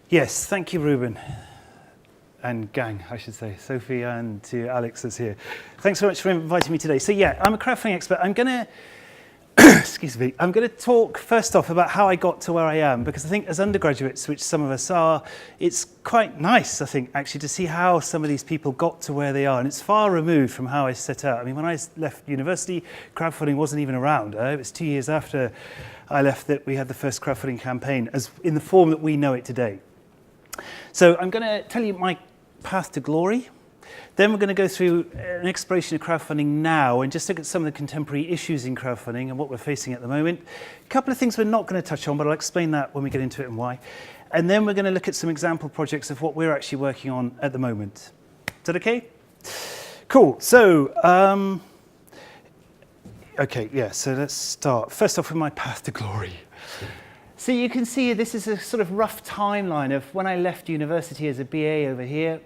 Yes, thank you, Ruben. And gang, I should say. Sophie and to Alex that's here. Thanks so much for inviting me today. So yeah, I'm a crowdfunding expert. I'm going to excuse me, I'm going to talk first off about how I got to where I am, because I think as undergraduates, which some of us are, it's quite nice, I think, actually, to see how some of these people got to where they are. And it's far removed from how I set out. I mean, when I left university, crowdfunding wasn't even around. It was 2 years after I left that we had the first crowdfunding campaign as in the form that we know it today. So I'm going to tell you my path to glory. Then we're going to go through an exploration of crowdfunding now and just look at some of the contemporary issues in crowdfunding and what we're facing at the moment. A couple of things we're not going to touch on, but I'll explain that when we get into it and why. And then we're going to look at some example projects of what we're actually working on at the moment. Is that okay? Cool. So, okay, yeah, so let's start. First off with my path to glory. So you can see this is a sort of rough timeline of when I left university as a BA over here.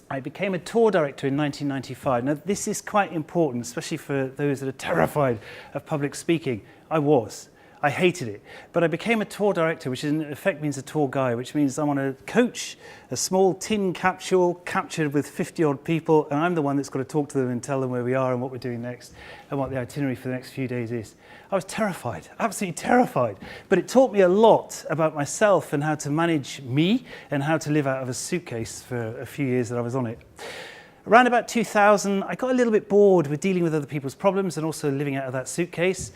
I became a tour director in 1995. Now, this is quite important, especially for those that are terrified of public speaking. I was. I hated it. But I became a tour director, which in effect means a tour guide, which means I'm on a coach, a small tin capsule captured with 50-odd people, and I'm the one that's got to talk to them and tell them where we are and what we're doing next and what the itinerary for the next few days is. I was terrified, absolutely terrified. But it taught me a lot about myself and how to manage me and how to live out of a suitcase for a few years that I was on it. Around about 2000, I got a little bit bored with dealing with other people's problems and also living out of that suitcase.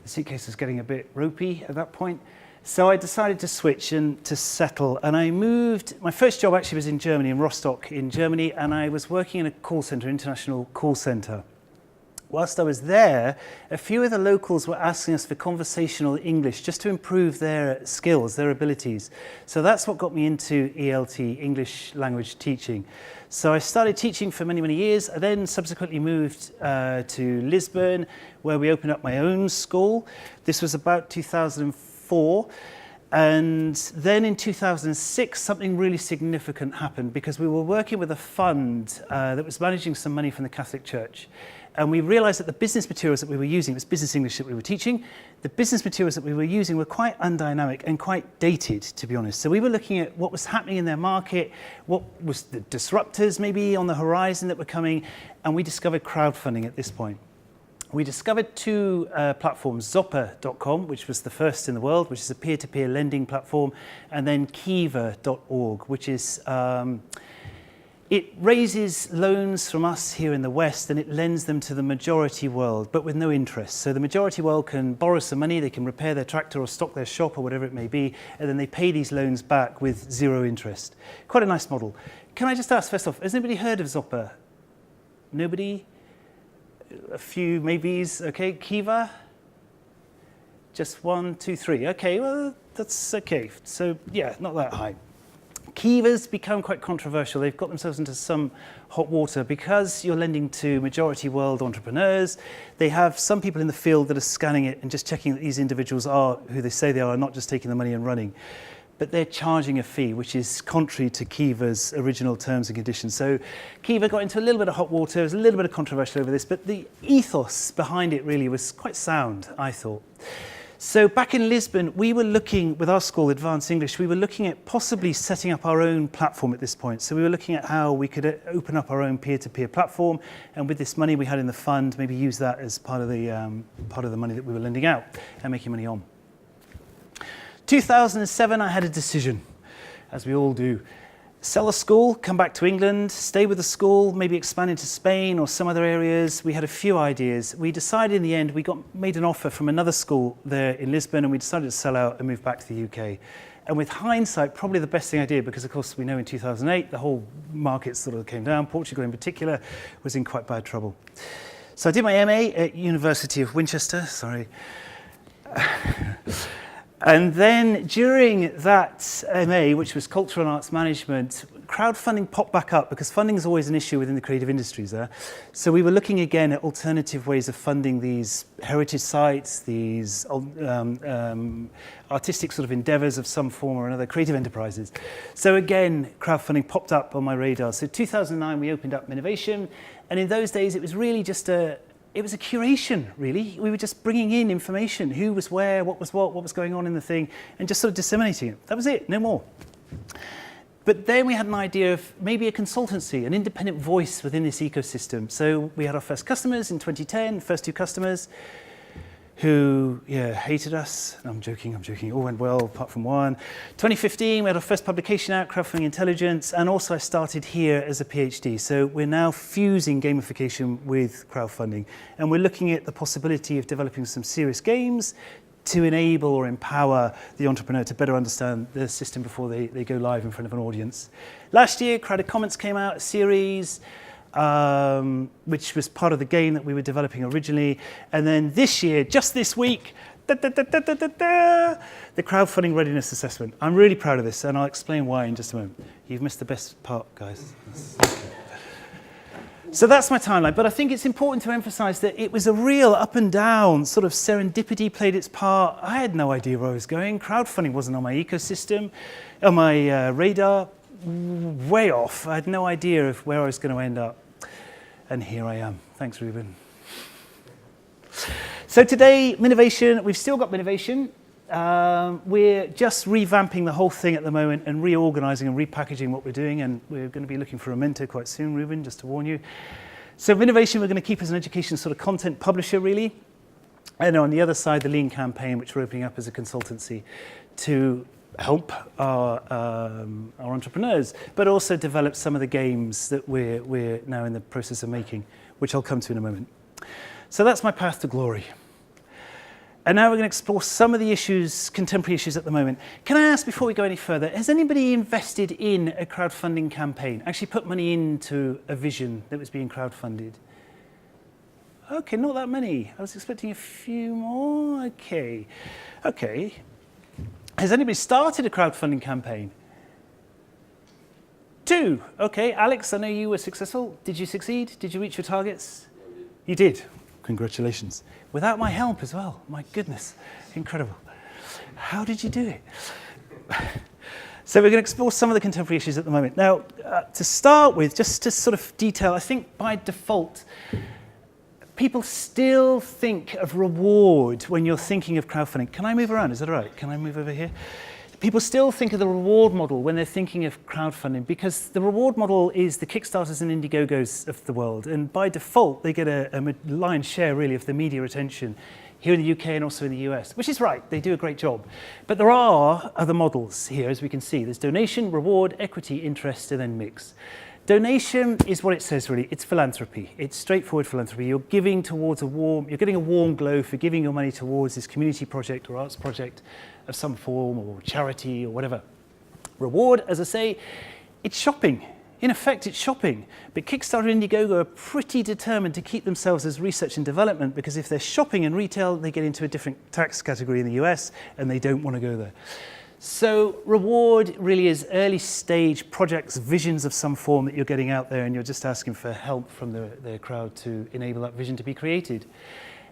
The suitcase was getting a bit ropey at that point. So I decided to switch and to settle. And I moved, my first job actually was in Germany, in Rostock in Germany, and I was working in a call center, international call center. Whilst I was there, a few of the locals were asking us for conversational English just to improve their skills, their abilities. So that's what got me into ELT, English language teaching. So I started teaching for many, many years. I then subsequently moved to Lisbon, where we opened up my own school. This was about 2004. And then in 2006, something really significant happened because we were working with a fund that was managing some money from the Catholic Church. And we realized that the business materials that we were using, it was business English that we were teaching, the business materials that we were using were quite undynamic and quite dated, to be honest. So we were looking at what was happening in their market, what was the disruptors maybe on the horizon that were coming, and we discovered crowdfunding at this point. We discovered two platforms, Zopper.com, which was the first in the world, which is a peer-to-peer lending platform, and then Kiva.org, which is it raises loans from us here in the West and it lends them to the majority world, but with no interest. So the majority world can borrow some money, they can repair their tractor or stock their shop or whatever it may be, and then they pay these loans back with zero interest. Quite a nice model. Can I just ask first off, has anybody heard of Zopper? Nobody? A few maybes. Okay, Kiva? Just 1, 2, 3. Okay, well, that's okay. So yeah, not that high. Kiva's become quite controversial. They've got themselves into some hot water because you're lending to majority world entrepreneurs. They have some people in the field that are scanning it and just checking that these individuals are who they say they are, not just taking the money and running. But they're charging a fee, which is contrary to Kiva's original terms and conditions. So Kiva got into a little bit of hot water. There was a little bit of controversy over this, but the ethos behind it really was quite sound, I thought. So back in Lisbon, we were looking, with our school, Advanced English, we were looking at possibly setting up our own platform at this point. So we were looking at how we could open up our own peer-to-peer platform, and with this money we had in the fund, maybe use that as part of the money that we were lending out and making money on. 2007, I had a decision, as we all do. Sell the school, come back to England, stay with the school, maybe expand into Spain or some other areas. We had a few ideas. We decided in the end, we made an offer from another school there in Lisbon, and we decided to sell out and move back to the UK. And with hindsight, probably the best thing I did, because of course we know in 2008, the whole market sort of came down. Portugal in particular was in quite bad trouble. So I did my MA at University of Winchester, sorry. And then during that MA, which was Cultural and Arts Management, crowdfunding popped back up because funding is always an issue within the creative industries there. So we were looking again at alternative ways of funding these heritage sites, these artistic sort of endeavors of some form or another, creative enterprises. So again, crowdfunding popped up on my radar. So 2009, we opened up Innovation. And in those days, it was really just it was a curation, really. We were just bringing in information, who was where, what was going on in the thing, and just sort of disseminating it. That was it, no more. But then we had an idea of maybe a consultancy, an independent voice within this ecosystem. So we had our first customers in 2010, first 2 customers who hated us. No, I'm joking, all went well apart from one. 2015, we had our first publication out, Crowdfunding Intelligence, and also I started here as a PhD. So we're now fusing gamification with crowdfunding, and we're looking at the possibility of developing some serious games to enable or empower the entrepreneur to better understand the system before they go live in front of an audience. Last year, Crowded Comments came out, a series, which was part of the game that we were developing originally. And then this year, just this week, the crowdfunding readiness assessment. I'm really proud of this, and I'll explain why in just a moment. You've missed the best part, guys. So that's my timeline, but I think it's important to emphasize that it was a real up and down, sort of serendipity played its part. I had no idea where I was going. Crowdfunding wasn't on my ecosystem, on my radar, way off. I had no idea of where I was going to end up. And here I am. Thanks, Ruben. So today, Minnovation, we've still got Minnovation. We're just revamping the whole thing at the moment and reorganizing and repackaging what we're doing, and we're going to be looking for a mentor quite soon, Ruben, just to warn you. So Minnovation, we're going to keep as an education sort of content publisher, really. And on the other side, the Lean campaign, which we're opening up as a consultancy to help our entrepreneurs, but also develop some of the games that we're now in the process of making, which I'll come to in a moment. So that's my path to glory. And now we're going to explore some of the issues, contemporary issues at the moment. Can I ask, before we go any further, has anybody invested in a crowdfunding campaign, actually put money into a vision that was being crowdfunded? Okay, not that many. I was expecting a few more. Okay. Has anybody started a crowdfunding campaign? 2. Okay, Alex, I know you were successful. Did you succeed? Did you reach your targets? You did. Congratulations. Without my help as well. My goodness, incredible. How did you do it? So we're going to explore some of the contemporary issues at the moment. Now, to start with, just to sort of detail, I think by default, people still think of reward when you're thinking of crowdfunding. Can I move around? Is that all right? Can I move over here? People still think of the reward model when they're thinking of crowdfunding, because the reward model is the Kickstarters and Indiegogos of the world. And by default, they get a lion's share, really, of the media attention here in the UK and also in the US, which is right. They do a great job. But there are other models here, as we can see. There's donation, reward, equity, interest, and then mix. Donation is what it says, really. It's philanthropy. It's straightforward philanthropy. You're giving towards you're getting a warm glow for giving your money towards this community project or arts project of some form, or charity or whatever. Reward, as I say, it's shopping. In effect, it's shopping. But Kickstarter and Indiegogo are pretty determined to keep themselves as research and development, because if they're shopping and retail, they get into a different tax category in the US, and they don't want to go there. So reward really is early stage projects, visions of some form that you're getting out there, and you're just asking for help from the crowd to enable that vision to be created.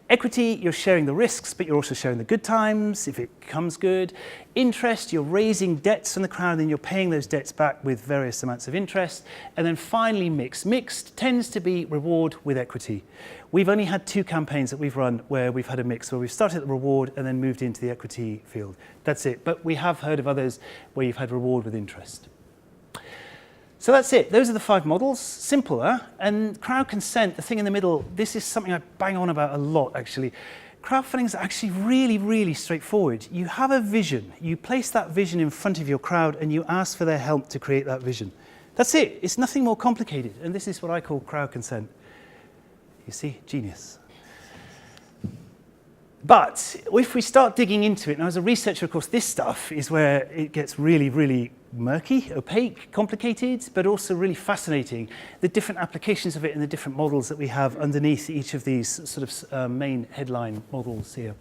Equity, you're sharing the risks, but you're also sharing the good times if it comes good. Interest, you're raising debts from the crowd, and you're paying those debts back with various amounts of interest. And then finally, mixed. Mixed tends to be reward with equity. We've only had 2 campaigns that we've run where we've had a mix, where we've started at the reward and then moved into the equity field. That's it. But we have heard of others where you've had reward with interest. So that's it. Those are the 5 models. Simple, huh? And crowd consent, the thing in the middle, this is something I bang on about a lot, actually. Crowdfunding is actually really, really straightforward. You have a vision. You place that vision in front of your crowd, and you ask for their help to create that vision. That's it. It's nothing more complicated. And this is what I call crowd consent. You see? Genius. But if we start digging into it, now as a researcher, of course, this stuff is where it gets really, really murky, opaque, complicated, but also really fascinating, the different applications of it and the different models that we have underneath each of these sort of main headline models here.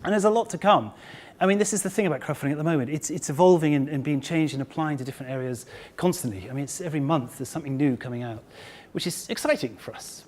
And there's a lot to come. I mean, this is the thing about crowdfunding at the moment. It's evolving and being changed and applying to different areas constantly. I mean, it's every month there's something new coming out, which is exciting for us.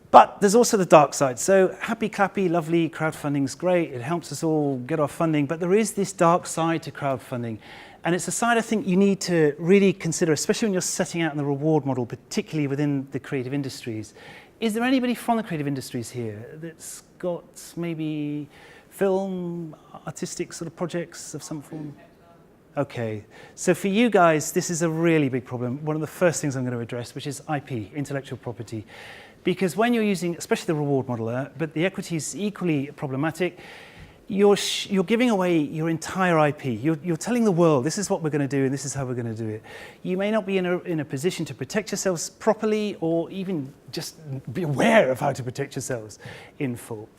But there's also the dark side. So happy, clappy, lovely, crowdfunding's great. It helps us all get our funding. But there is this dark side to crowdfunding. And it's a side I think you need to really consider, especially when you're setting out in the reward model, particularly within the creative industries. Is there anybody from the creative industries here that's got maybe film, artistic sort of projects of some form? Okay, so for you guys, this is a really big problem. One of the first things I'm going to address, which is IP, intellectual property. Because when you're using, especially the reward model, but the equity is equally problematic, you're giving away your entire IP. You're telling the world, this is what we're going to do and this is how we're going to do it. You may not be in a position to protect yourselves properly or even just be aware of how to protect yourselves in full.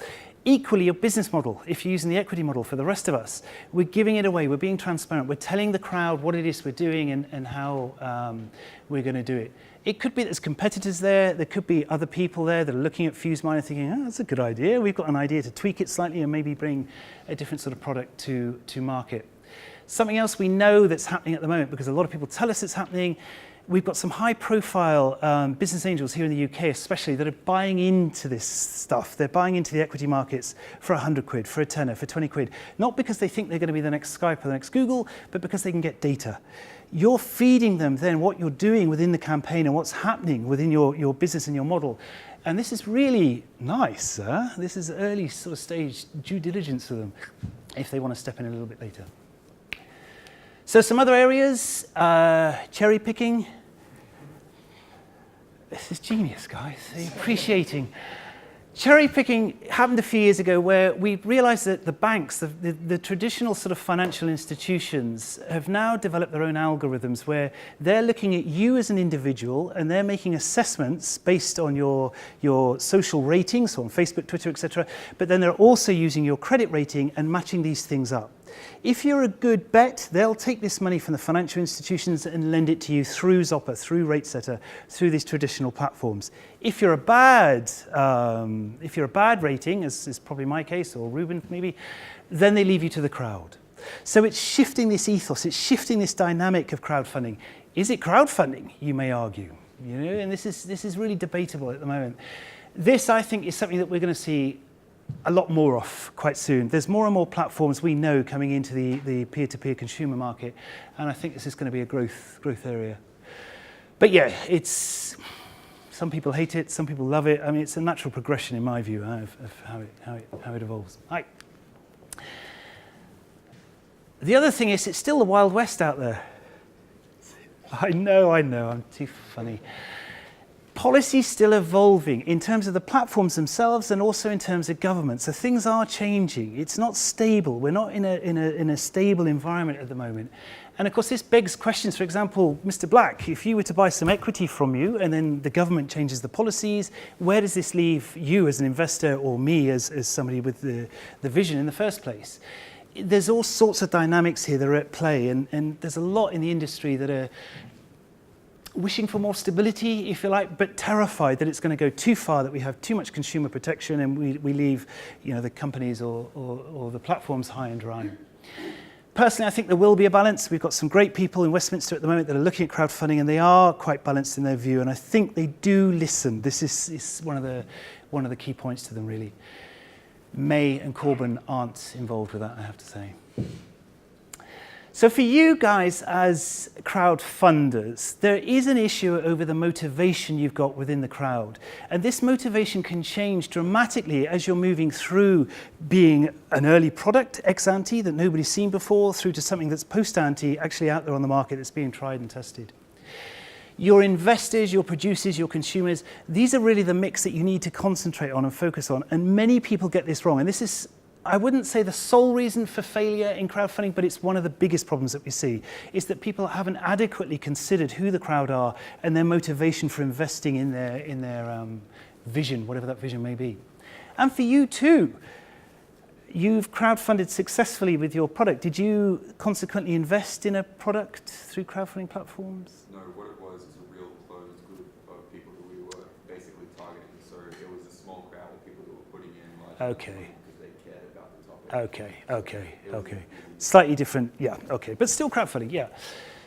Equally, your business model, if you're using the equity model for the rest of us, we're giving it away, we're being transparent, we're telling the crowd what it is we're doing and how we're going to do it. It could be that there's competitors there could be other people there that are looking at FuseMine and thinking, oh, that's a good idea, we've got an idea to tweak it slightly and maybe bring a different sort of product to market. Something else we know that's happening at the moment, because a lot of people tell us it's happening, we've got some high-profile business angels here in the UK especially that are buying into this stuff. They're buying into the equity markets for 100 quid, for a tenner, for 20 quid. Not because they think they're going to be the next Skype or the next Google, but because they can get data. You're feeding them then what you're doing within the campaign and what's happening within your business and your model. And this is really nice. This is early sort of stage due diligence for them if they want to step in a little bit later. So some other areas, cherry picking. This is genius, guys. Appreciating. Cherry picking happened a few years ago where we realized that the banks, the traditional sort of financial institutions have now developed their own algorithms where they're looking at you as an individual and they're making assessments based on your social ratings, so on Facebook, Twitter, etc. But then they're also using your credit rating and matching these things up. If you're a good bet, they'll take this money from the financial institutions and lend it to you through Zopper, through RateSetter, through these traditional platforms. If you're a bad rating, as is probably my case, or Ruben maybe, then they leave you to the crowd. So it's shifting this ethos, it's shifting this dynamic of crowdfunding. Is it crowdfunding, you may argue? You know, and this is really debatable at the moment. This, I think, is something that we're going to see a lot more of quite soon. There's more and more platforms we know coming into the peer-to-peer consumer market, and I think this is going to be a growth area. But yeah, some people hate it, some people love it. I mean, it's a natural progression in my view of how it evolves. Right. The other thing is, it's still the Wild West out there. I know, I'm too funny. Policy's still evolving in terms of the platforms themselves and also in terms of government. So things are changing. It's not stable. We're not in a stable environment at the moment. And of course, this begs questions. For example, Mr. Black, if you were to buy some equity from you and then the government changes the policies, where does this leave you as an investor or me as somebody with the vision in the first place? There's all sorts of dynamics here that are at play, and there's a lot in the industry that are wishing for more stability, if you like, but terrified that it's going to go too far, that we have too much consumer protection and we leave, you know, the companies or the platforms high and dry. Personally, I think there will be a balance. We've got some great people in Westminster at the moment that are looking at crowdfunding, and they are quite balanced in their view, and I think they do listen. This is one of the key points to them, really. May and Corbyn aren't involved with that, I have to say. So for you guys as crowdfunders, there is an issue over the motivation you've got within the crowd. And this motivation can change dramatically as you're moving through being an early product, ex-ante, that nobody's seen before, through to something that's post-ante, actually out there on the market that's being tried and tested. Your investors, your producers, your consumers, these are really the mix that you need to concentrate on and focus on. And many people get this wrong. And this is, I wouldn't say the sole reason for failure in crowdfunding, but it's one of the biggest problems that we see, is that people haven't adequately considered who the crowd are and their motivation for investing in their vision, whatever that vision may be. And for you too, you've crowdfunded successfully with your product. Did you consequently invest in a product through crowdfunding platforms? No, what it was is a real closed group of people that we were basically targeting. So it was a small crowd of people that were putting in large Okay. because they cared about the topic. Okay. Slightly different, yeah, okay. But still crowdfunding, yeah.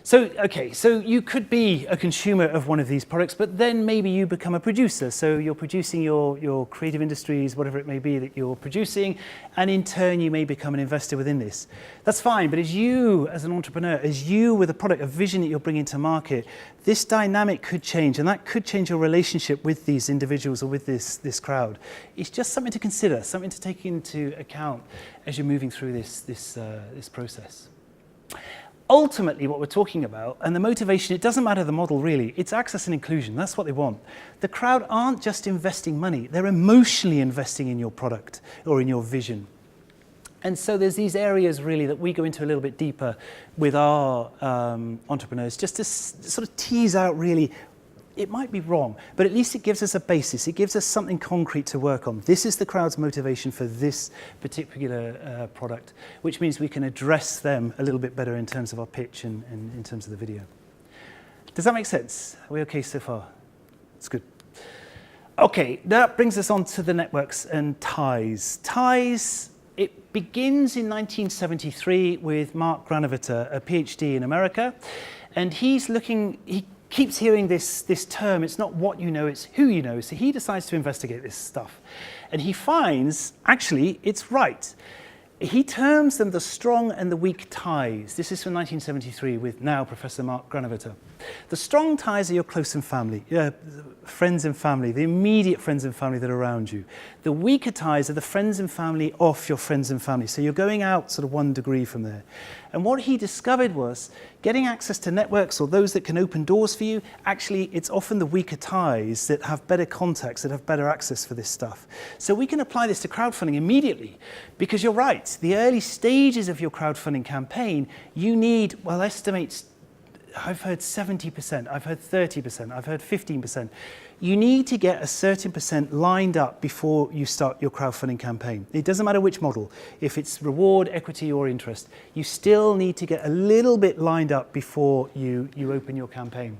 So, okay, so you could be a consumer of one of these products, but then maybe you become a producer. So you're producing your creative industries, whatever it may be that you're producing, and in turn you may become an investor within this. That's fine, but as you, as an entrepreneur, as you with a product, a vision that you're bringing to market, this dynamic could change, and that could change your relationship with these individuals or with this crowd. It's just something to consider, something to take into account as you're moving through this process. ultimately what we're talking about, and the motivation, it doesn't matter the model really, it's access and inclusion. That's what they want. The crowd aren't just investing money, they're emotionally investing in your product or in your vision. And so there's these areas really that we go into a little bit deeper with our entrepreneurs, just to sort of tease out really, it might be wrong, but at least it gives us a basis. It gives us something concrete to work on. This is the crowd's motivation for this particular product, which means we can address them a little bit better in terms of our pitch and in terms of the video. Does that make sense? Are we okay so far? It's good. Okay, that brings us on to the networks and ties. Ties, it begins in 1973 with Mark Granovetter, a PhD in America, and he keeps hearing this term, it's not what you know, it's who you know. So he decides to investigate this stuff. And he finds, actually, it's right. He terms them the strong and the weak ties. This is from 1973 with now Professor Mark Granovetter. The strong ties are your close and family, friends and family, the immediate friends and family that are around you. The weaker ties are the friends and family of your friends and family. So you're going out sort of 1 degree from there. And what he discovered was getting access to networks or those that can open doors for you, actually it's often the weaker ties that have better contacts, that have better access for this stuff. So we can apply this to crowdfunding immediately because you're right, the early stages of your crowdfunding campaign, you need, well, estimates, I've heard 70%, I've heard 30%, I've heard 15%. You need to get a certain percent lined up before you start your crowdfunding campaign. It doesn't matter which model, if it's reward, equity, or interest, you still need to get a little bit lined up before you open your campaign.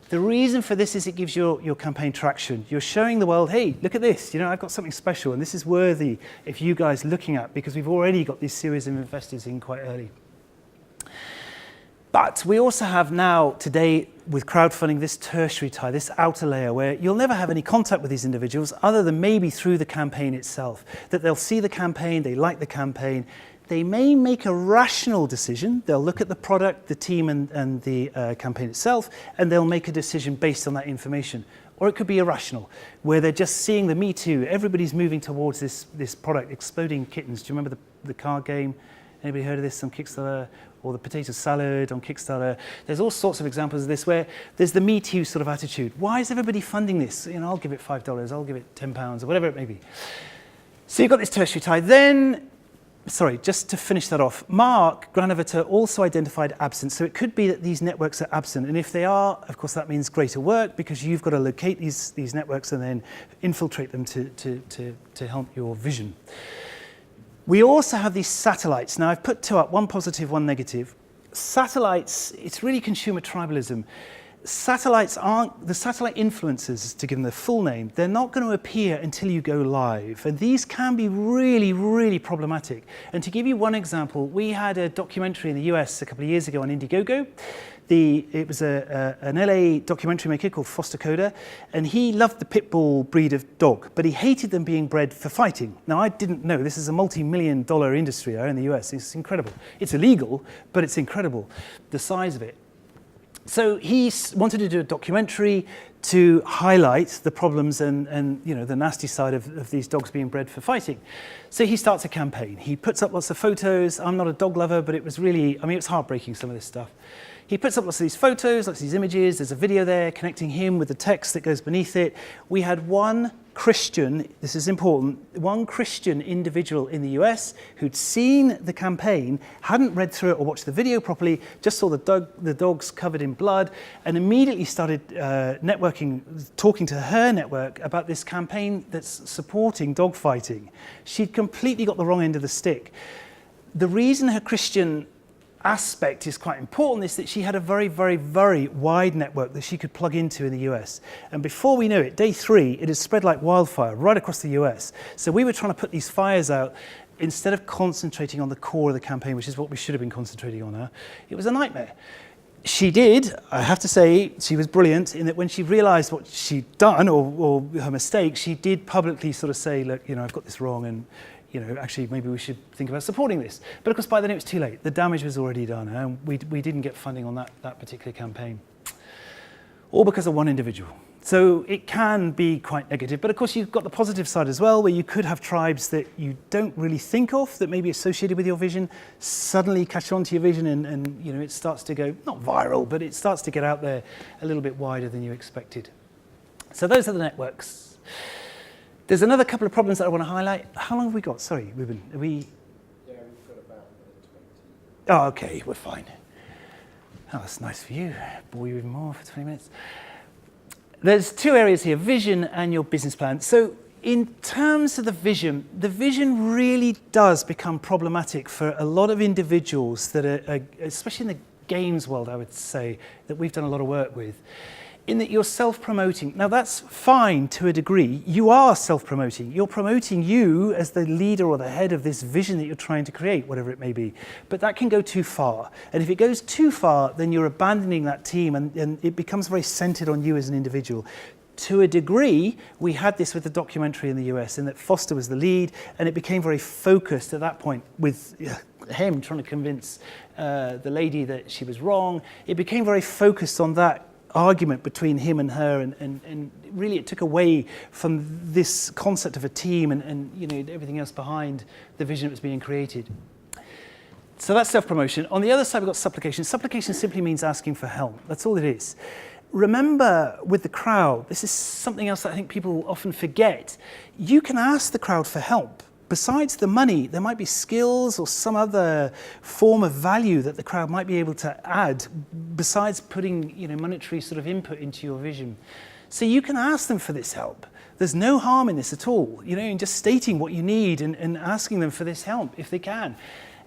The reason for this is it gives your campaign traction. You're showing the world, hey, look at this, you know, I've got something special, and this is worthy of you guys looking at, because we've already got this series of investors in quite early. But we also have now, today, with crowdfunding, this tertiary tie, this outer layer, where you'll never have any contact with these individuals other than maybe through the campaign itself. That they'll see the campaign, they like the campaign, they may make a rational decision. They'll look at the product, the team, and the campaign itself, and they'll make a decision based on that information. Or it could be irrational, where they're just seeing the Me Too. Everybody's moving towards this product, Exploding Kittens. Do you remember the card game? Anybody heard of this on Kickstarter? Or the potato salad on Kickstarter. There's all sorts of examples of this where there's the Me Too sort of attitude. Why is everybody funding this? You know, I'll give it $5, I'll give it £10, or whatever it may be. So you've got this tertiary tie. Then, sorry, just to finish that off, Mark Granovetter also identified absence. So it could be that these networks are absent. And if they are, of course, that means greater work because you've got to locate these networks and then infiltrate them to help your vision. We also have these satellites. Now, I've put 2 up, 1 positive, 1 negative. Satellites, it's really consumer tribalism. Satellites aren't, the satellite influencers, to give them the full name, they're not going to appear until you go live. And these can be really, really problematic. And to give you one example, we had a documentary in the US a couple of years ago on Indiegogo. It was an LA documentary maker called Foster Coda, and he loved the pit bull breed of dog, but he hated them being bred for fighting. Now, I didn't know, this is a multi-million-dollar industry here in the US. It's incredible. It's illegal, but it's incredible, the size of it. So he wanted to do a documentary to highlight the problems and you know, the nasty side of these dogs being bred for fighting. So he starts a campaign. He puts up lots of photos. I'm not a dog lover, but it was really, I mean, it's heartbreaking, some of this stuff. He puts up lots of these photos, lots of these images. There's a video there connecting him with the text that goes beneath it. We had one Christian, this is important, one Christian individual in the US who'd seen the campaign, hadn't read through it or watched the video properly, just saw the dogs covered in blood, and immediately started networking, talking to her network about this campaign that's supporting dog fighting. She'd completely got the wrong end of the stick. The reason her Christian aspect is quite important is that she had a very, very, very wide network that she could plug into in the US. And before we knew it, day 3, it had spread like wildfire right across the US. So we were trying to put these fires out instead of concentrating on the core of the campaign, which is what we should have been concentrating on. It was a nightmare. She did, I have to say, she was brilliant in that when she realized what she'd done or her mistake, she did publicly sort of say, look, you know, I've got this wrong, and you know, actually, maybe we should think about supporting this. But of course, by then it was too late. The damage was already done, and we didn't get funding on that particular campaign. All because of one individual. So it can be quite negative, but of course you've got the positive side as well, where you could have tribes that you don't really think of, that may be associated with your vision, suddenly catch on to your vision and it starts to go, not viral, but it starts to get out there a little bit wider than you expected. So those are the networks. There's another couple of problems that I want to highlight. How long have we got? Sorry, Ruben, are we? Yeah, we've got about 20. Oh, okay, we're fine. Oh, that's nice for you. Bore you even more for 20 minutes. There's two areas here, vision and your business plan. So in terms of the vision really does become problematic for a lot of individuals that are, especially in the games world, I would say, that we've done a lot of work with, in that you're self-promoting. Now that's fine to a degree. You are self-promoting. You're promoting you as the leader or the head of this vision that you're trying to create, whatever it may be. But that can go too far. And if it goes too far, then you're abandoning that team and it becomes very centered on you as an individual. To a degree, we had this with the documentary in the US, in that Foster was the lead, and it became very focused at that point with him trying to convince the lady that she was wrong. It became very focused on that argument between him and her, and really it took away from this concept of a team and everything else behind the vision that was being created. So that's self-promotion. On the other side, we've got supplication. Supplication simply means asking for help. That's all it is. Remember, with the crowd, this is something else that I think people often forget. You can ask the crowd for help. Besides the money, there might be skills or some other form of value that the crowd might be able to add besides putting monetary sort of input into your vision. So you can ask them for this help. There's no harm in this at all, in just stating what you need and asking them for this help if they can.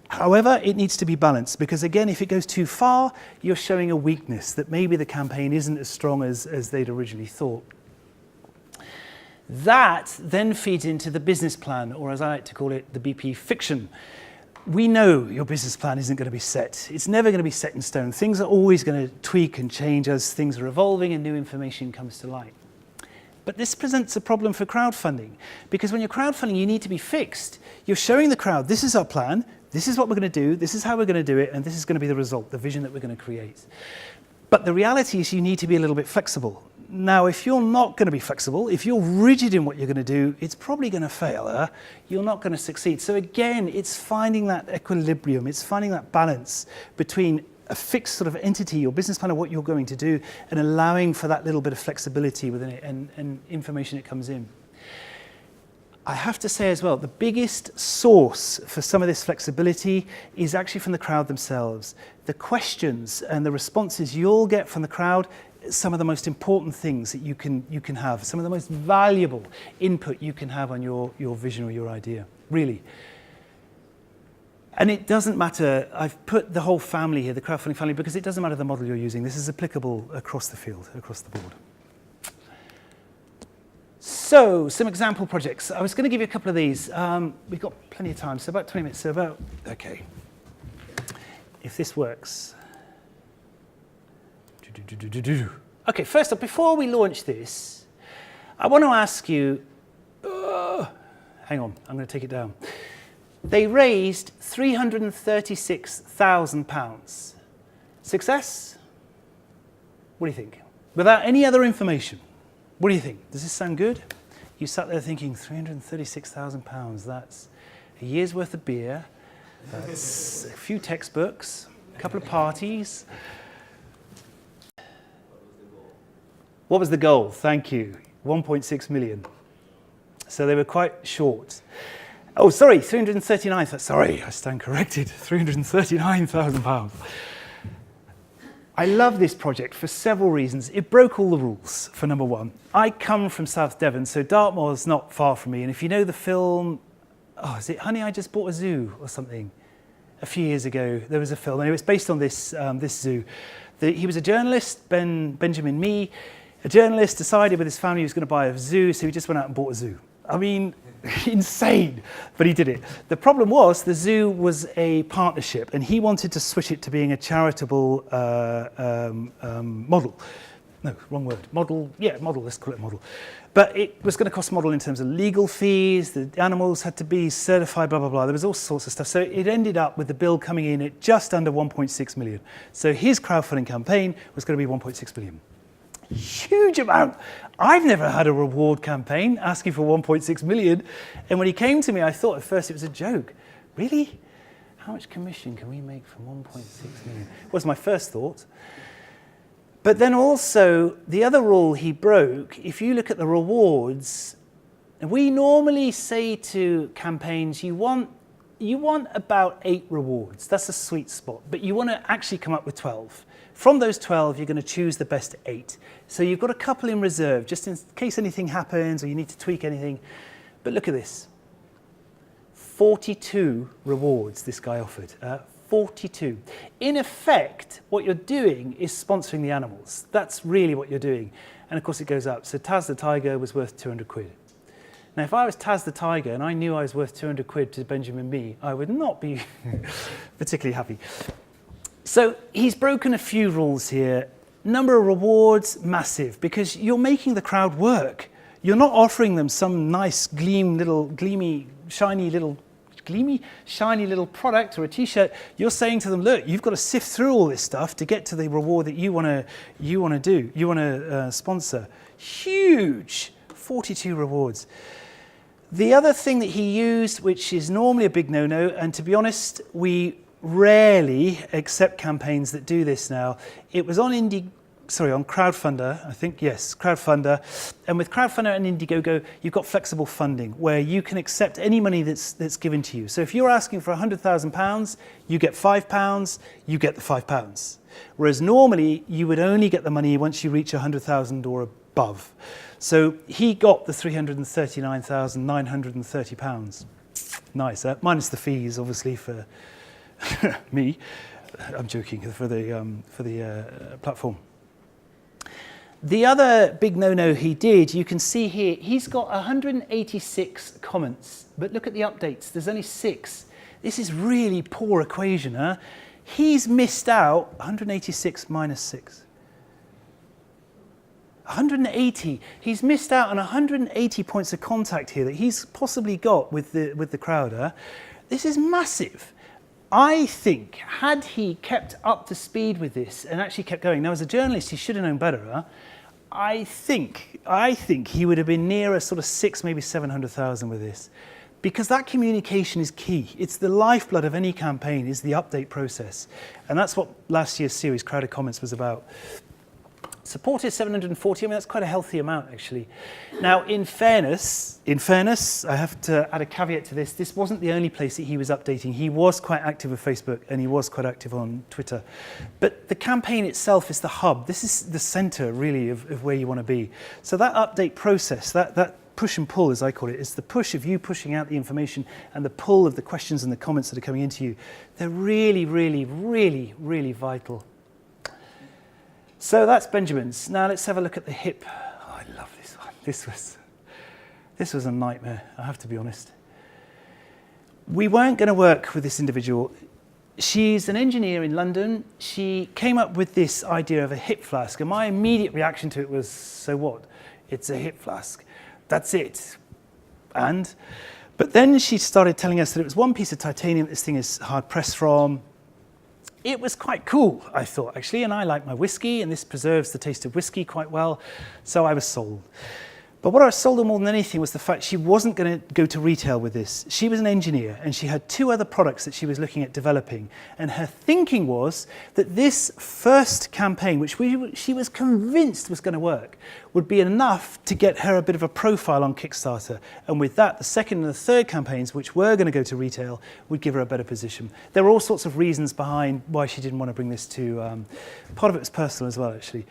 However, it needs to be balanced because, again, if it goes too far, you're showing a weakness that maybe the campaign isn't as strong as they'd originally thought. That then feeds into the business plan, or as I like to call it, the BP fiction. We know your business plan isn't going to be set. It's never going to be set in stone. Things are always going to tweak and change as things are evolving and new information comes to light. But this presents a problem for crowdfunding, because when you're crowdfunding, you need to be fixed. You're showing the crowd, this is our plan, this is what we're going to do, this is how we're going to do it, and this is going to be the result, the vision that we're going to create. But the reality is you need to be a little bit flexible. Now, if you're not going to be flexible, if you're rigid in what you're going to do, it's probably going to fail. You're not going to succeed. So again, it's finding that equilibrium. It's finding that balance between a fixed sort of entity, your business plan of what you're going to do, and allowing for that little bit of flexibility within it and information that comes in. I have to say as well, the biggest source for some of this flexibility is actually from the crowd themselves. The questions and the responses you'll get from the crowd, some of the most important things that you can have, some of the most valuable input you can have on your vision or your idea, really. And it doesn't matter, I've put the whole family here, the crowdfunding family, because it doesn't matter the model you're using. This is applicable across the field, across the board. So, some example projects. I was going to give you a couple of these. We've got plenty of time, so about 20 minutes. Okay. If this works. Okay, first up, before we launch this, I want to ask you, hang on, I'm going to take it down. They raised £336,000. Success? What do you think? Without any other information, what do you think? Does this sound good? You sat there thinking, £336,000, that's a year's worth of beer, that's a few textbooks, a couple of parties. What was the goal? Thank you. 1.6 million. So they were quite short. Oh, sorry, 339,000. Sorry, I stand corrected. £339,000. I love this project for several reasons. It broke all the rules, for number one. I come from South Devon, so Dartmoor's not far from me. And if you know the film, is it Honey, I Just Bought a Zoo or something? A few years ago, there was a film, and it was based on this zoo. He was a journalist, Benjamin Mee. A journalist decided with his family he was going to buy a zoo, so he just went out and bought a zoo. I mean, insane, but he did it. The problem was the zoo was a partnership, and he wanted to switch it to being a charitable model. No, wrong word. Model, yeah, model, let's call it model. But it was going to cost model in terms of legal fees, the animals had to be certified, blah, blah, blah. There was all sorts of stuff. So it ended up with the bill coming in at just under 1.6 million. So his crowdfunding campaign was going to be 1.6 million. Huge amount. I've never had a reward campaign asking for 1.6 million. And when he came to me, I thought at first it was a joke. Really? How much commission can we make from 1.6 million? Was my first thought. But then also, the other rule he broke, if you look at the rewards, we normally say to campaigns, you want about 8 rewards. That's a sweet spot. But you want to actually come up with 12. From those 12, you're going to choose the best 8. So you've got a couple in reserve, just in case anything happens or you need to tweak anything. But look at this. 42 rewards this guy offered. 42. In effect, what you're doing is sponsoring the animals. That's really what you're doing. And of course it goes up. So Taz the tiger was worth 200 quid. Now if I was Taz the tiger and I knew I was worth 200 quid to Benjamin Me, I would not be particularly happy. So he's broken a few rules here. Number of rewards, massive, because you're making the crowd work. You're not offering them some nice shiny little product or a t-shirt. You're saying to them, look, you've got to sift through all this stuff to get to the reward that you want to sponsor. Huge, 42 rewards. The other thing that he used, which is normally a big no-no, and to be honest, we rarely accept campaigns that do this now. It was on Crowdfunder, I think, yes, Crowdfunder. And with Crowdfunder and Indiegogo, you've got flexible funding where you can accept any money that's given to you. So if you're asking for £100,000, you get £5, you get the £5. Whereas normally you would only get the money once you reach 100,000 or above. So he got the £339,930. Nice, minus the fees, obviously, for me. I'm joking, for the platform. The other big no-no he did, you can see here, he's got 186 comments, but look at the updates, there's only 6. This is really poor equation, huh? He's missed out 186 minus 6. 180. He's missed out on 180 points of contact here that he's possibly got with the crowd. Huh? This is massive. I think, had he kept up to speed with this and actually kept going, now as a journalist he should have known better, huh? I think he would have been nearer sort of 6, maybe 700,000 with this. Because that communication is key. It's the lifeblood of any campaign, is the update process. And that's what last year's series, Crowded Comments, was about. Supported 740, I mean, that's quite a healthy amount, actually. Now, in fairness, I have to add a caveat to this. This wasn't the only place that he was updating. He was quite active with Facebook, and he was quite active on Twitter. But the campaign itself is the hub. This is the center, really, of where you want to be. So that update process, that push and pull, as I call it, is the push of you pushing out the information and the pull of the questions and the comments that are coming into you. They're really, really, really, really vital. So that's Benjamin's. Now let's have a look at the hip. Oh, I love this one. This was a nightmare, I have to be honest. We weren't going to work with this individual. She's an engineer in London. She came up with this idea of a hip flask, and my immediate reaction to it was, so what? It's a hip flask. That's it. But then she started telling us that it was one piece of titanium this thing is hard pressed from. It was quite cool, I thought, actually, and I like my whiskey, and this preserves the taste of whiskey quite well, so I was sold. But what I was sold on more than anything was the fact she wasn't going to go to retail with this. She was an engineer, and she had 2 other products that she was looking at developing. And her thinking was that this first campaign, which she was convinced was going to work, would be enough to get her a bit of a profile on Kickstarter. And with that, the second and the third campaigns, which were going to go to retail, would give her a better position. There were all sorts of reasons behind why she didn't want to bring this to... part of it was personal as well, actually.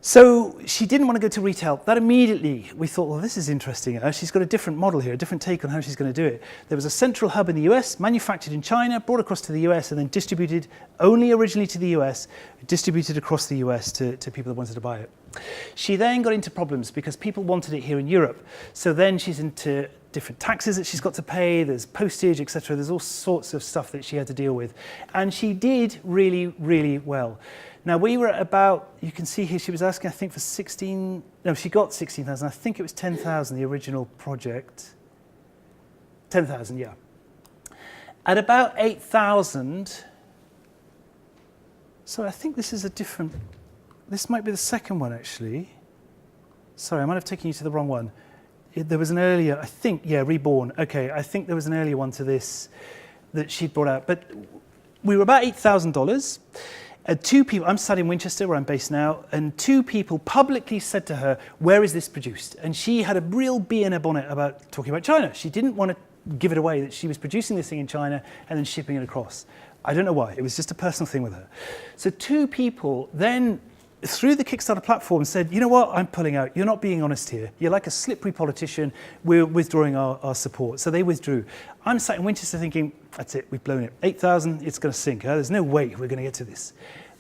So she didn't want to go to retail. That immediately, we thought, well, this is interesting. She's got a different model here, a different take on how she's going to do it. There was a central hub in the US, manufactured in China, brought across to the US, and then distributed only originally to the US, distributed across the US to people that wanted to buy it. She then got into problems because people wanted it here in Europe. So then she's into different taxes that she's got to pay, there's postage, etc. There's all sorts of stuff that she had to deal with. And she did really, really well. Now, we were at about, you can see here, she was asking, I think, for 16, no, she got 16,000. I think it was 10,000, the original project. 10,000, yeah. At about 8,000, so I think this is a different this might be the second one, actually. Sorry, I might have taken you to the wrong one. There was an earlier, I think, yeah, Reborn. Okay, I think there was an earlier one to this that she'd brought out. But we were about $8,000. Two people, I'm sat in Winchester, where I'm based now, and two people publicly said to her, where is this produced? And she had a real bee in her bonnet about talking about China. She didn't want to give it away that she was producing this thing in China and then shipping it across. I don't know why. It was just a personal thing with her. So two people then, through the Kickstarter platform, said, you know what, I'm pulling out. You're not being honest here. You're like a slippery politician. We're withdrawing our support. So they withdrew. I'm sat in Winchester thinking, that's it, we've blown it. 8,000, it's going to sink. Huh? There's no way we're going to get to this.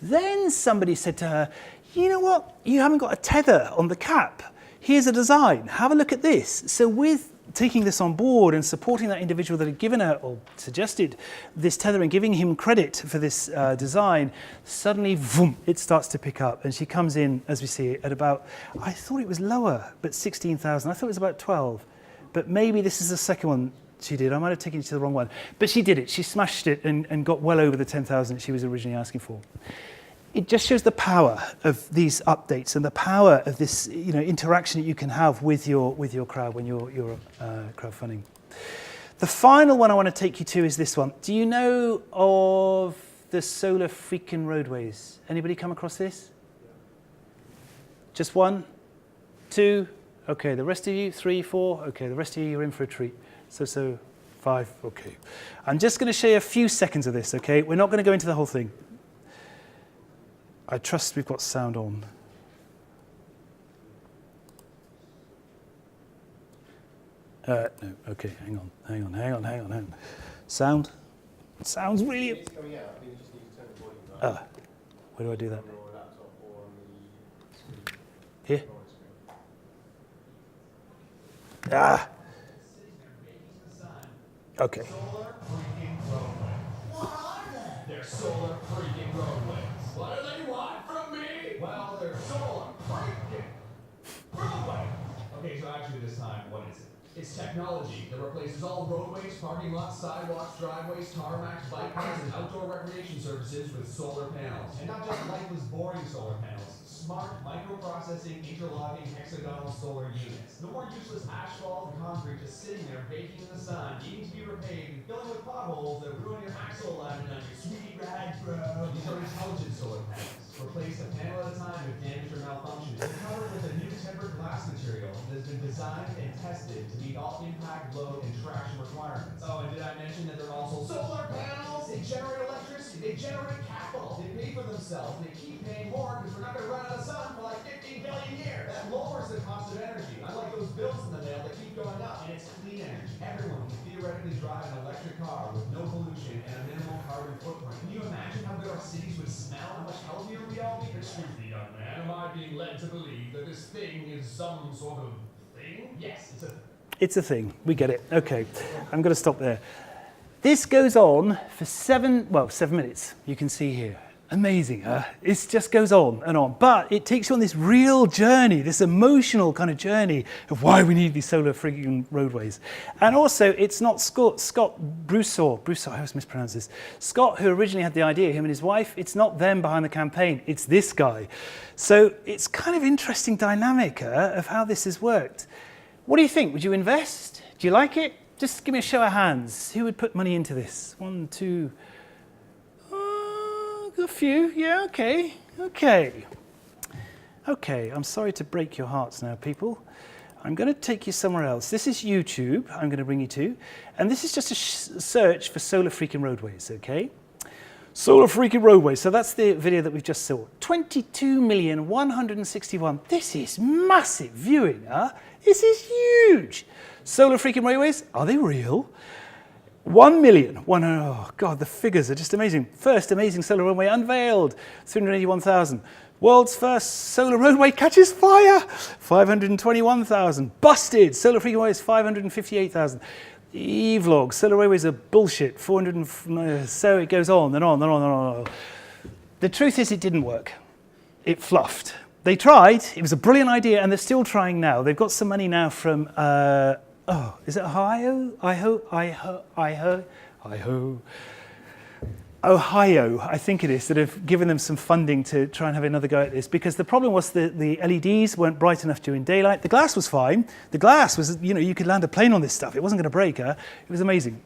Then somebody said to her, you know what, you haven't got a tether on the cap. Here's a design. Have a look at this. So with taking this on board and supporting that individual that had given her or suggested this tether and giving him credit for this design, suddenly, vroom, it starts to pick up. And she comes in, as we see, at about, I thought it was lower, but 16,000. I thought it was about 12. But maybe this is the second one she did. I might have taken you to the wrong one. But she did it. She smashed it and got well over the 10,000 she was originally asking for. It just shows the power of these updates and the power of this, interaction that you can have with your crowd when you're crowdfunding. The final one I want to take you to is this one. Do you know of the solar freaking roadways? Anybody come across this? Just one? Two? Okay, the rest of you? 3, 4? Okay, the rest of you, you're in for a treat. So, 5, okay. I'm just going to show you a few seconds of this, okay? We're not going to go into the whole thing. I trust we've got sound on. No, okay, hang on. Sound? Sound's really... It's coming out, I think you just need to turn the volume up. Where do I do that? On your laptop or on the screen. Here? Or on the screen. Ah! Okay. Solar freaking roadways. What are they? They're solar freaking roadways. What do they want from me? Well, they're solar freaking roadways. Okay, so actually this time, what is it? It's technology that replaces all roadways, parking lots, sidewalks, driveways, tarmacs, bike paths, and outdoor recreation services with solar panels. And not just lifeless, boring solar panels. Smart, microprocessing, interlocking, hexagonal solar units. No more useless asphalt and concrete just sitting there baking in the sun, needing to be repaved and filling with potholes that ruin your axle alignment on your sweet ride, bro. These are intelligent solar panels. Replace a panel at a time if damaged or malfunctions. They're covered with a new tempered glass material that has been designed and tested to meet all impact, load, and traction requirements. Oh, and did I mention that they're also solar panels? They generate electricity. They generate capital. They pay for themselves. They keep paying more because we're not going to run out of sun for like 15 billion years. That lowers the cost of energy. Unlike those bills in the mail that keep going up. And it's clean energy. Everyone can theoretically drive an electric car with no pollution and a minimal carbon footprint. Can you imagine how good our cities would smell? How much healthier we all be? Excuse me, young man. Am I being led to believe that this thing is some sort of thing? Yes, it's a thing. It's a thing. We get it. Okay. I'm going to stop there. This goes on for 7 minutes. You can see here. Amazing, huh? It just goes on and on. But it takes you on this real journey, this emotional kind of journey of why we need these solar frigging roadways. And also, it's not Scott Brousseau, I always mispronounce this. Scott, who originally had the idea, him and his wife, it's not them behind the campaign, it's this guy. So it's kind of interesting dynamic of how this has worked. What do you think? Would you invest? Do you like it? Just give me a show of hands. Who would put money into this? 1, 2... a few, yeah, okay. Okay, I'm sorry to break your hearts now, people. I'm going to take you somewhere else. This is YouTube, I'm going to bring you to, and this is just a search for solar freaking roadways, okay? Solar freaking roadways, so that's the video that we've just saw. 22,161,000. This is massive viewing, huh? This is huge. Solar freaking roadways, are they real? 1 million. Oh God, the figures are just amazing. First amazing solar roadway unveiled, 381,000. World's first solar roadway catches fire, 521,000. Busted, solar freaking roadways, 558,000. E-vlog, solar roadways are bullshit, 400, so it goes on and on and on and on. The truth is it didn't work. It fluffed. They tried, it was a brilliant idea, and they're still trying now. They've got some money now from, is it Ohio? Idaho. Ohio, I think it is, that have given them some funding to try and have another go at this, because the problem was that the LEDs weren't bright enough during daylight. The glass was fine. The glass was, you could land a plane on this stuff. It wasn't going to break, huh? It was amazing.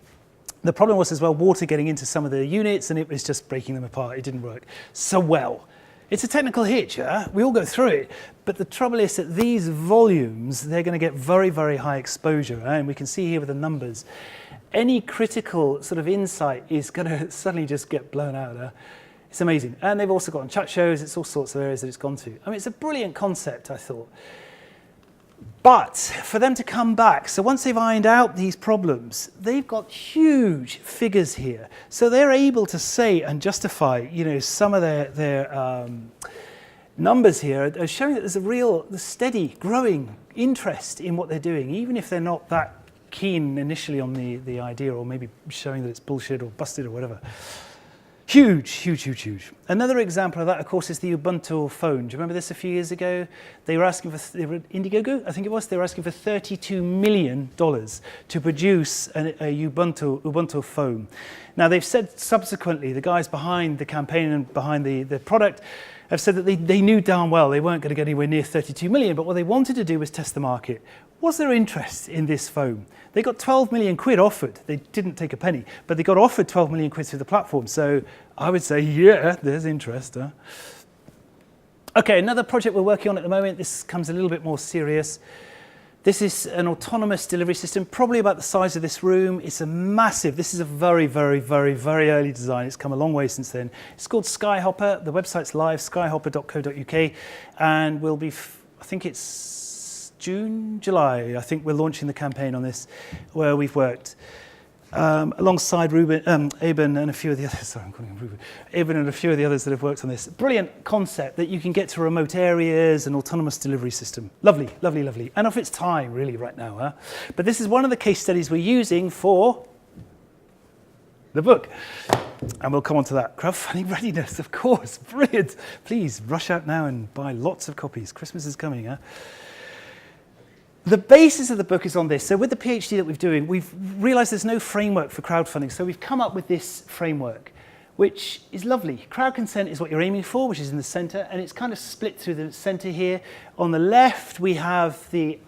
The problem was as well water getting into some of the units, and it was just breaking them apart. It didn't work so well. It's a technical hitch, yeah? We all go through it. But the trouble is that these volumes, they're going to get very, very high exposure. And we can see here with the numbers. Any critical sort of insight is going to suddenly just get blown out. It's amazing. And they've also got on chat shows. It's all sorts of areas that it's gone to. I mean, it's a brilliant concept, I thought. But for them to come back, so once they've ironed out these problems, they've got huge figures here. So they're able to say and justify, some of their numbers here are showing that there's a real steady, growing interest in what they're doing, even if they're not that keen initially on the idea, or maybe showing that it's bullshit or busted or whatever. Huge, huge, huge, huge. Another example of that, of course, is the Ubuntu phone. Do you remember this a few years ago? They were asking for, Indiegogo, I think it was, they were asking for $32 million to produce a Ubuntu phone. Now, they've said subsequently, the guys behind the campaign and behind the product have said that they knew darn well they weren't going to get anywhere near 32 million, but what they wanted to do was test the market. Was there interest in this phone? They got 12 million quid offered. They didn't take a penny, but they got offered 12 million quid through the platform. So I would say, yeah, there's interest. Huh? Okay, another project we're working on at the moment. This comes a little bit more serious. This is an autonomous delivery system, probably about the size of this room. It's a massive, this is a very, very, very, very early design. It's come a long way since then. It's called Skyhopper. The website's live, skyhopper.co.uk, and we'll be, I think it's June, July, I think we're launching the campaign on this, where we've worked alongside Eben and a few of the others. Sorry, I'm calling him Ruben. Eben and a few of the others that have worked on this. Brilliant concept that you can get to remote areas, an autonomous delivery system. Lovely, lovely, lovely. And of its time, really, right now. Huh? But this is one of the case studies we're using for the book. And we'll come on to that. Crowdfunding readiness, of course. Brilliant. Please rush out now and buy lots of copies. Christmas is coming, huh? The basis of the book is on this. So with the PhD that we're doing, we've realized there's no framework for crowdfunding. So we've come up with this framework, which is lovely. Crowd consent is what you're aiming for, which is in the center, and it's kind of split through the center here. On the left, we have the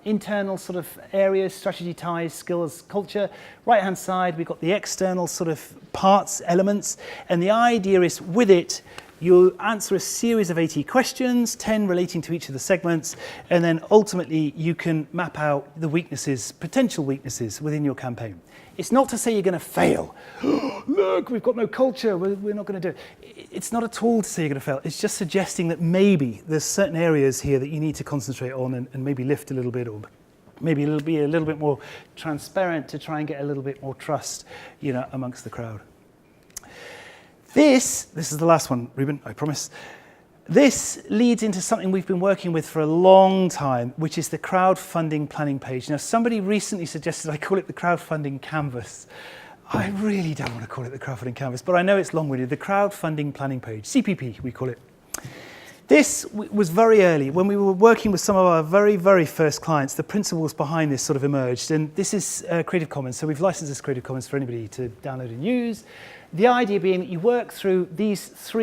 internal sort of areas, strategy, ties, skills, culture. Right-hand side, we've got the external sort of parts, elements, and the idea is with it, you'll answer a series of 80 questions, 10 relating to each of the segments, and then ultimately you can map out the weaknesses, potential weaknesses within your campaign. It's not to say you're going to fail. Look, we've got no culture, we're not going to do it. It's not at all to say you're going to fail. It's just suggesting that maybe there's certain areas here that you need to concentrate on and maybe lift a little bit, or maybe it'll be a little bit more transparent to try and get a little bit more trust, amongst the crowd. This is the last one, Ruben, I promise. This leads into something we've been working with for a long time, which is the crowdfunding planning page. Now, somebody recently suggested I call it the crowdfunding canvas. I really don't want to call it the crowdfunding canvas, but I know it's long-winded. The crowdfunding planning page, CPP, we call it. This was very early. When we were working with some of our very, very first clients, the principles behind this sort of emerged. And this is Creative Commons, so we've licensed this Creative Commons for anybody to download and use. The idea being that you work through these four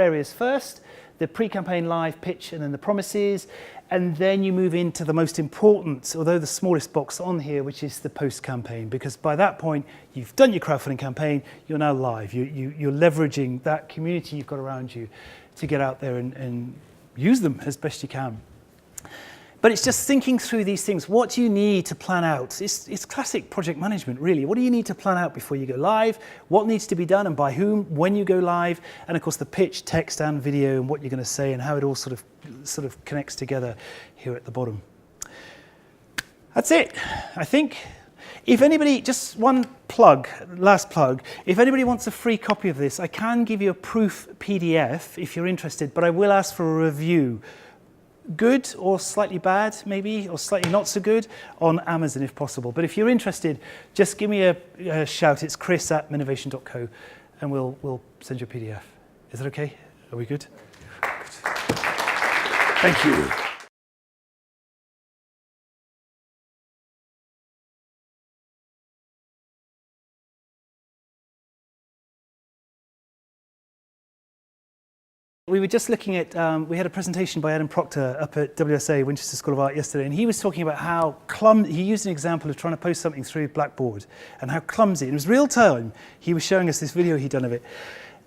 areas first, the pre-campaign live pitch and then the promises, and then you move into the most important, although the smallest box on here, which is the post-campaign, because by that point, you've done your crowdfunding campaign, you're now live. You're leveraging that community you've got around you to get out there and use them as best you can. But it's just thinking through these things. What do you need to plan out? It's classic project management, really. What do you need to plan out before you go live? What needs to be done and by whom when you go live? And of course, the pitch, text and video and what you're going to say and how it all sort of connects together here at the bottom. That's it, I think. If anybody, just one plug, last plug, if anybody wants a free copy of this, I can give you a proof PDF if you're interested, but I will ask for a review. Good or slightly bad, maybe, or slightly not so good, on Amazon if possible. But if you're interested, just give me a shout. It's chris@minovation.co, and we'll send you a PDF. Is that okay? Are we good? Thank you. We were just looking at, we had a presentation by Adam Proctor up at WSA, Winchester School of Art, yesterday, and he was talking about how he used an example of trying to post something through Blackboard and how clumsy, it was real time, he was showing us this video he'd done of it.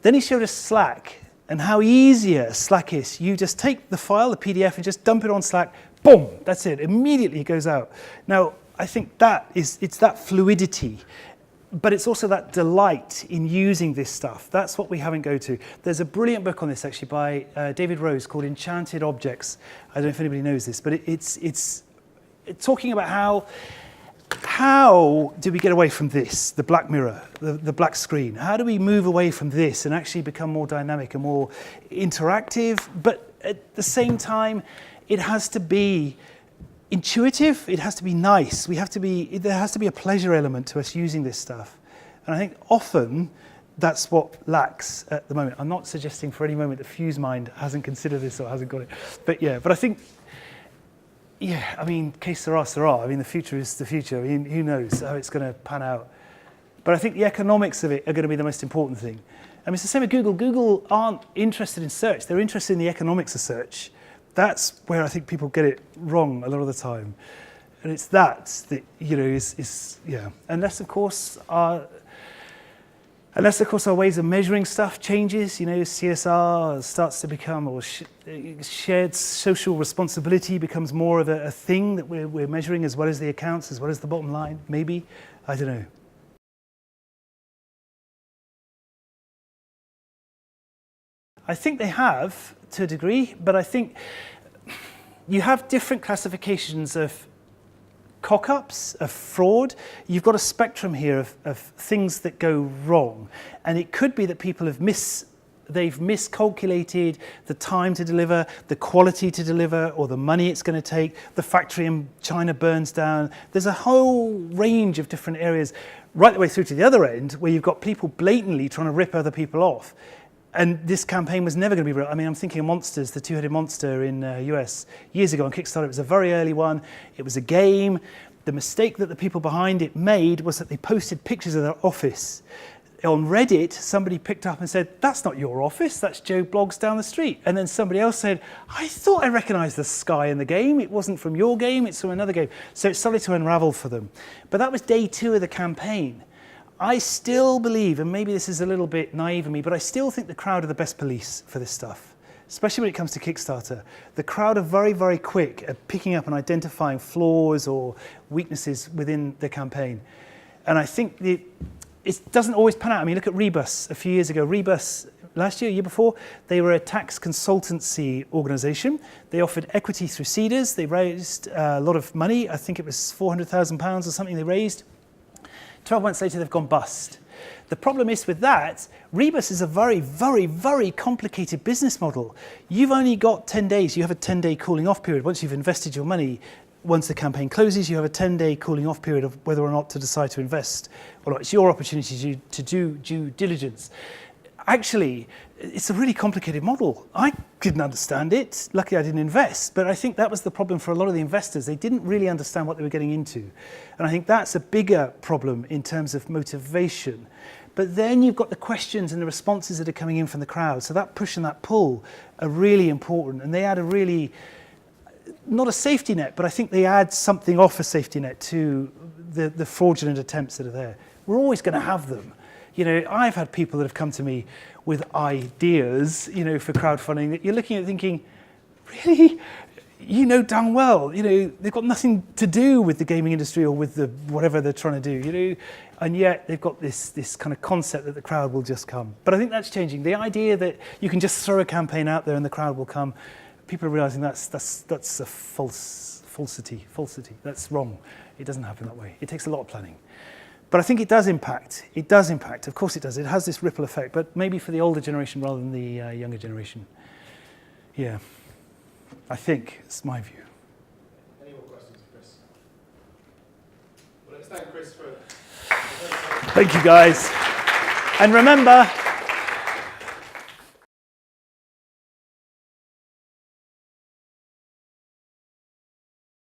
Then he showed us Slack and how easier Slack is. You just take the file, the PDF, and just dump it on Slack, boom, that's it, immediately it goes out. Now, I think it's that fluidity, but it's also that delight in using this stuff. That's what we haven't go to. There's a brilliant book on this actually by David Rose called Enchanted Objects. I don't know if anybody knows this, but it's talking about how do we get away from this, the black mirror, the black screen? How do we move away from this and actually become more dynamic and more interactive? But at the same time, it has to be intuitive, it has to be nice, there has to be a pleasure element to us using this stuff. And I think often that's what lacks at the moment. I'm not suggesting for any moment that FuseMind hasn't considered this or hasn't got it. But I think, yeah, I mean, que sera, sera. I mean, the future is the future. I mean, who knows how it's going to pan out. But I think the economics of it are going to be the most important thing. I mean, it's the same with Google. Google aren't interested in search. They're interested in the economics of search. That's where I think people get it wrong a lot of the time. And it's that you know, is unless of course our ways of measuring stuff changes, you know, CSR starts to become, or shared social responsibility becomes more of a thing that we're measuring as well as the accounts, as well as the bottom line, maybe, I don't know. I think they have, to a degree, but I think you have different classifications of cock-ups, of fraud. You've got a spectrum here of things that go wrong. And it could be that people have they've miscalculated the time to deliver, the quality to deliver, or the money it's going to take. The factory in China burns down. There's a whole range of different areas, right the way through to the other end, where you've got people blatantly trying to rip other people off. And this campaign was never going to be real. I mean, I'm thinking of Monsters, the two-headed monster in US years ago on Kickstarter. It was a very early one. It was a game. The mistake that the people behind it made was that they posted pictures of their office. On Reddit, somebody picked up and said, that's not your office, that's Joe Bloggs down the street. And then somebody else said, I thought I recognized the sky in the game. It wasn't from your game, it's from another game. So it started to unravel for them. But that was day 2 of the campaign. I still believe, and maybe this is a little bit naive of me, but I still think the crowd are the best police for this stuff, especially when it comes to Kickstarter. The crowd are very, very quick at picking up and identifying flaws or weaknesses within the campaign. And I think it doesn't always pan out. I mean, look at Rebus a few years ago. Rebus, last year, year before, they were a tax consultancy organization. They offered equity through seeders. They raised a lot of money. I think it was £400,000 or something they raised. 12 months later, they've gone bust. The problem is with that, Rebus is a very, very, very complicated business model. You've only got 10 days. You have a 10-day cooling off period. Once you've invested your money, once the campaign closes, you have a 10-day cooling off period of whether or not to decide to invest or not. It's your opportunity to do due diligence. Actually, it's a really complicated model. I didn't understand it. Luckily, I didn't invest. But I think that was the problem for a lot of the investors. They didn't really understand what they were getting into. And I think that's a bigger problem in terms of motivation. But then you've got the questions and the responses that are coming in from the crowd. So that push and that pull are really important. And they add a really, not a safety net, but I think they add something off a safety net to the fraudulent attempts that are there. We're always going to have them. You know, I've had people that have come to me with ideas, you know, for crowdfunding that you're looking at thinking, really? You know damn well, you know, they've got nothing to do with the gaming industry or with the whatever they're trying to do, you know, and yet they've got this kind of concept that the crowd will just come. But I think that's changing. The idea that you can just throw a campaign out there and the crowd will come, people are realizing that's a falsity. That's wrong. It doesn't happen that way. It takes a lot of planning. But I think it does impact. It does impact. Of course it does. It has this ripple effect, but maybe for the older generation rather than the younger generation. Yeah, I think it's my view. Any more questions, Chris? Well, let's thank Chris for... Thank you, guys. And remember,